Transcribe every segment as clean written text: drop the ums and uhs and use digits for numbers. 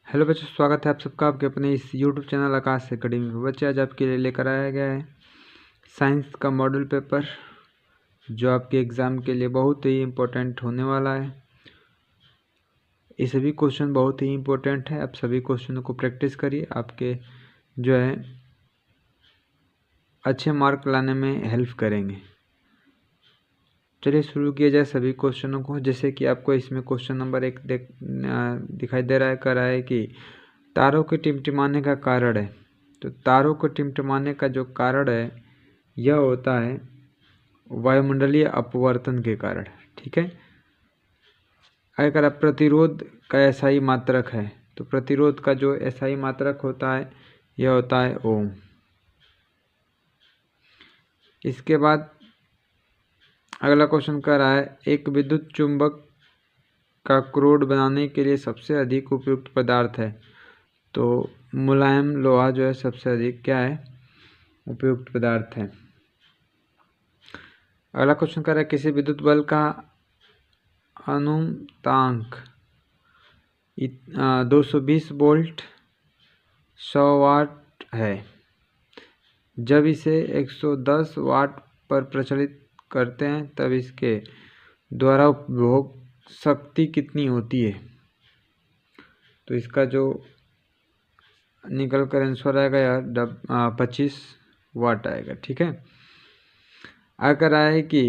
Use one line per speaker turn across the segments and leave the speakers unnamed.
Hello बच्चों, स्वागत है आप सबका आपके अपने इस यूट्यूब चैनल आकाश एकेडमी पर। बच्चे आज आपके लिए लेकर आया गया है साइंस का मॉडल पेपर, जो आपके एग्ज़ाम के लिए बहुत ही इम्पोर्टेंट होने वाला है। ये सभी क्वेश्चन बहुत ही इम्पोर्टेंट है। आप सभी क्वेश्चनों को प्रैक्टिस करिए, आपके जो है अच्छे मार्क लाने में हेल्प करेंगे। चलिए शुरू किया जाए सभी क्वेश्चनों को। जैसे कि आपको इसमें क्वेश्चन नंबर 1 दिखाई दे रहा है, कर रहा है कि तारों के टिमटिमाने का कारण है। तो तारों को टिमटिमाने का जो कारण है यह होता है वायुमंडलीय अपवर्तन के कारण। ठीक है। अगर आप प्रतिरोध का एसआई मात्रक है तो प्रतिरोध का जो एसआई मात्रक होता है यह होता है ओम। इसके बाद अगला क्वेश्चन कर रहा है, एक विद्युत चुंबक का क्रोड बनाने के लिए सबसे अधिक उपयुक्त पदार्थ है। तो मुलायम लोहा जो है सबसे अधिक क्या है, उपयुक्त पदार्थ है। अगला क्वेश्चन कर रहा है, किसी विद्युत बल का अनुतांक 220 वोल्ट 100 वाट है। जब इसे 110 वाट पर प्रचलित करते हैं तब इसके द्वारा उपभोग शक्ति कितनी होती है। तो इसका जो निकल कर आंसर आएगा यार 25 वाट आएगा। ठीक है। अगर आए कि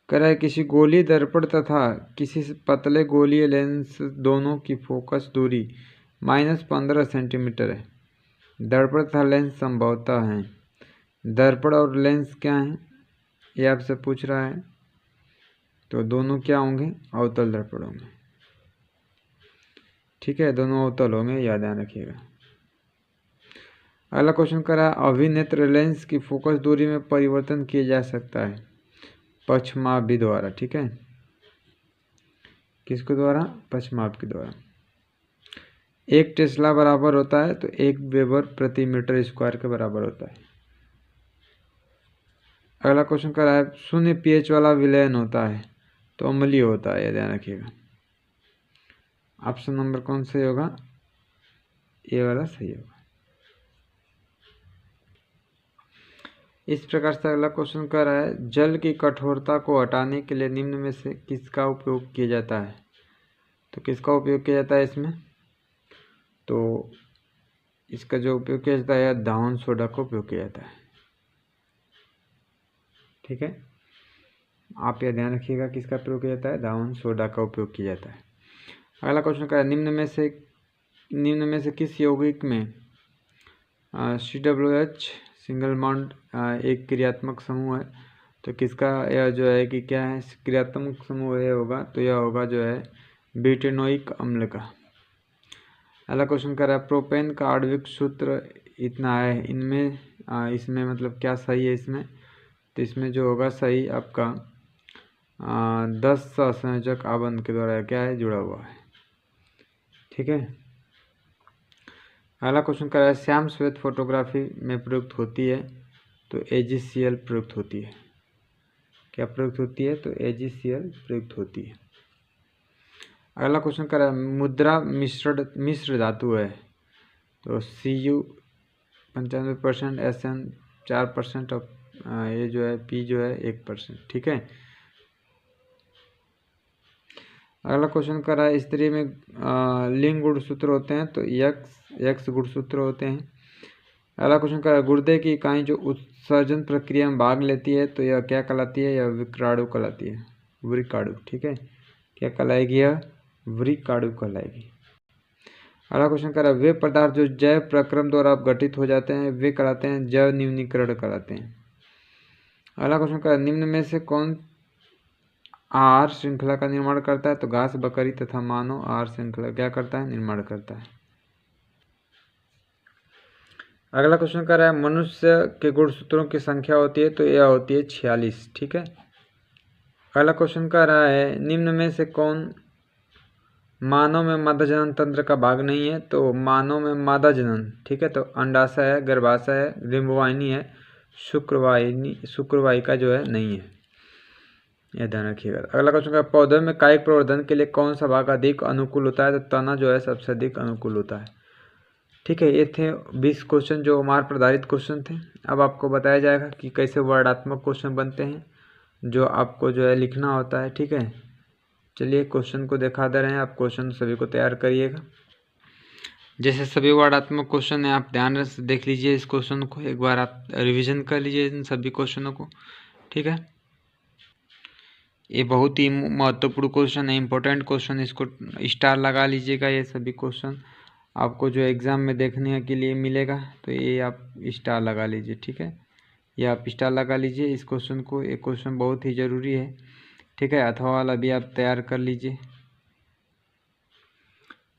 कराए किसी गोलीय दर्पण तथा किसी पतले गोलीय लेंस दोनों की फोकस दूरी -15 सेंटीमीटर है। दर्पण तथा लेंस संभवतः हैं। दर्पण और लेंस क्या हैं ये आपसे पूछ रहा है। तो दोनों क्या होंगे, अवतल दर्पण होंगे। ठीक है, दोनों अवतल होंगे, याद ध्यान रखिएगा। अगला क्वेश्चन करा, अभिनेत्र लेंस की फोकस दूरी में परिवर्तन किया जा सकता है पक्षमाप भी द्वारा। ठीक है, किसके द्वारा, पक्षमाप के द्वारा। 1 टेस्ला बराबर होता है तो 1 वेबर प्रति मीटर स्क्वायर के बराबर होता है। अगला क्वेश्चन कर रहा है, 0 pH वाला विलयन होता है तो अम्लीय होता है, यह ध्यान रखिएगा। ऑप्शन नंबर कौन सही होगा, ये वाला सही होगा। इस प्रकार से अगला क्वेश्चन कर रहा है, जल की कठोरता को हटाने के लिए निम्न में से किसका उपयोग किया जाता है। तो किसका उपयोग किया जाता है इसमें, तो इसका जो उपयोग किया जाता है दाउन सोडा का उपयोग किया जाता है। ठीक है, आप यह ध्यान रखिएगा किसका प्रयोग किया जाता है, दाउन सोडा का उपयोग किया जाता है। अगला क्वेश्चन का निम्न में से किस यौगिक में COOH सिंगल बॉन्ड एक क्रियात्मक समूह है। तो किसका यह जो है कि क्या है, क्रियात्मक समूह यह होगा, तो यह होगा जो है ब्यूटेनोइक अम्ल का। अगला क्वेश्चन कर रहा है, प्रोपेन का आणविक सूत्र इतना है, इसमें मतलब क्या सही है इसमें। तो इसमें जो होगा सही आपका 10 सहसंयोजक आबंध के द्वारा क्या है, जुड़ा हुआ है। ठीक है। अगला क्वेश्चन कर रहा है, श्याम श्वेत फोटोग्राफी में प्रयुक्त होती है तो AgCl प्रयुक्त होती है। क्या प्रयुक्त होती है, तो AgCl प्रयुक्त होती है। अगला क्वेश्चन कर रहा है, मुद्रा मिश्र धातु है तो Cu 95%, Sn 4% और ये जो है P जो है 1%। ठीक है। अगला क्वेश्चन कर रहा है, स्त्री में लिंग गुणसूत्र होते हैं तो X गुणसूत्र होते हैं। अगला क्वेश्चन कर रहा है, गुर्दे की इकाई जो उत्सर्जन प्रक्रिया में भाग लेती है तो यह क्या कहलाती है, यह विक्राणु कहलाती है, वृकाणु। ठीक है, क्या कहलाएगी, यह वृकाणु कहलाएगी। अगला क्वेश्चन कर रहा है, वे पदार्थ जो जैव प्रक्रम द्वारा गठित हो जाते हैं वे कहलाते हैं जैव न्यूनीकरण कहलाते हैं। अगला क्वेश्चन कर रहा है, निम्न में से कौन आहार श्रृंखला का निर्माण करता है। तो घास, बकरी तथा मानव आहार श्रृंखला क्या करता है, निर्माण करता है। अगला क्वेश्चन कर रहा है, मनुष्य के गुणसूत्रों की संख्या होती है तो यह होती है 46। ठीक है। अगला क्वेश्चन कर रहा है, निम्न में से कौन मानव में मादा जनन तंत्र का भाग नहीं है। तो मानव में मादा जनन, ठीक है, तो अंडाशय है, गर्भाशय है, डिंबवाहिनी है, शुक्रवाहिका जो है नहीं है। यह ध्यान रखिएगा। अगला क्वेश्चन का, पौधों में कायिक प्रवर्धन के लिए कौन सा भाग अधिक अनुकूल होता है? तो तना जो है सबसे अधिक अनुकूल होता है। ठीक है, ये थे 20 क्वेश्चन जो मार्क पर आधारित क्वेश्चन थे। अब आपको बताया जाएगा कि कैसे वर्णात्मक क्वेश्चन बनते हैं, जो आपको जो है लिखना होता है। ठीक है, चलिए क्वेश्चन को दिखा दे रहे हैं, आप क्वेश्चन सभी को तैयार करिएगा। जैसे सभी वर्णात्मक क्वेश्चन है, आप ध्यान से देख लीजिए इस क्वेश्चन को, एक बार आप रिवीजन कर लीजिए इन सभी क्वेश्चनों को। ठीक है, ये बहुत ही महत्वपूर्ण क्वेश्चन है, इंपॉर्टेंट क्वेश्चन, इसको स्टार लगा लीजिएगा। ये सभी क्वेश्चन आपको जो एग्ज़ाम में देखने के लिए मिलेगा, तो ये आप स्टार लगा लीजिए। ठीक है, ये आप स्टार लगा लीजिए इस क्वेश्चन को, ये क्वेश्चन बहुत ही ज़रूरी है। ठीक है, अथवा वाला भी आप तैयार कर लीजिए।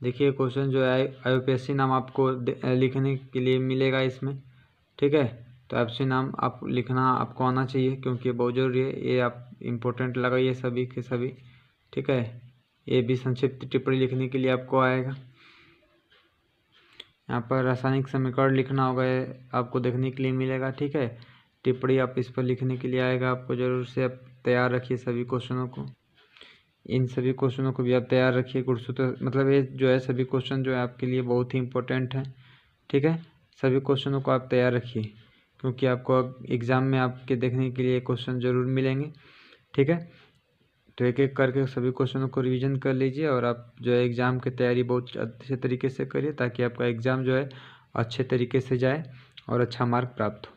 देखिए क्वेश्चन जो है IUPAC नाम आपको लिखने के लिए मिलेगा इसमें। ठीक है, तो IUPAC नाम आप लिखना आपको आना चाहिए, क्योंकि ये बहुत ज़रूरी है। ये आप इम्पोर्टेंट लगाइए सभी के सभी। ठीक है, ये भी संक्षिप्त टिप्पणी लिखने के लिए आपको आएगा। यहाँ पर रासायनिक समीकरण लिखना होगा, आपको देखने के लिए मिलेगा। ठीक है, टिप्पणी आप इस पर लिखने के लिए आएगा आपको, ज़रूर से आप तैयार रखिए सभी क्वेश्चनों को। इन सभी क्वेश्चनों को भी आप तैयार रखिए। गुणसूत्र मतलब ये जो है सभी क्वेश्चन जो है आपके लिए बहुत ही इंपॉर्टेंट है। ठीक है, सभी क्वेश्चनों को आप तैयार रखिए, क्योंकि आपको एग्ज़ाम में आपके देखने के लिए क्वेश्चन ज़रूर मिलेंगे। ठीक है, तो एक एक करके सभी क्वेश्चनों को रिवीजन कर लीजिए, और आप जो है एग्ज़ाम की तैयारी बहुत अच्छे तरीके से करिए, ताकि आपका एग्ज़ाम जो है अच्छे तरीके से जाए और अच्छा मार्क प्राप्त हो।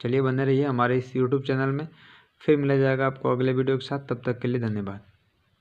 चलिए बने रहिए हमारे इस यूट्यूब चैनल में, फिर मिला जाएगा आपको अगले वीडियो के साथ। तब तक के लिए धन्यवाद।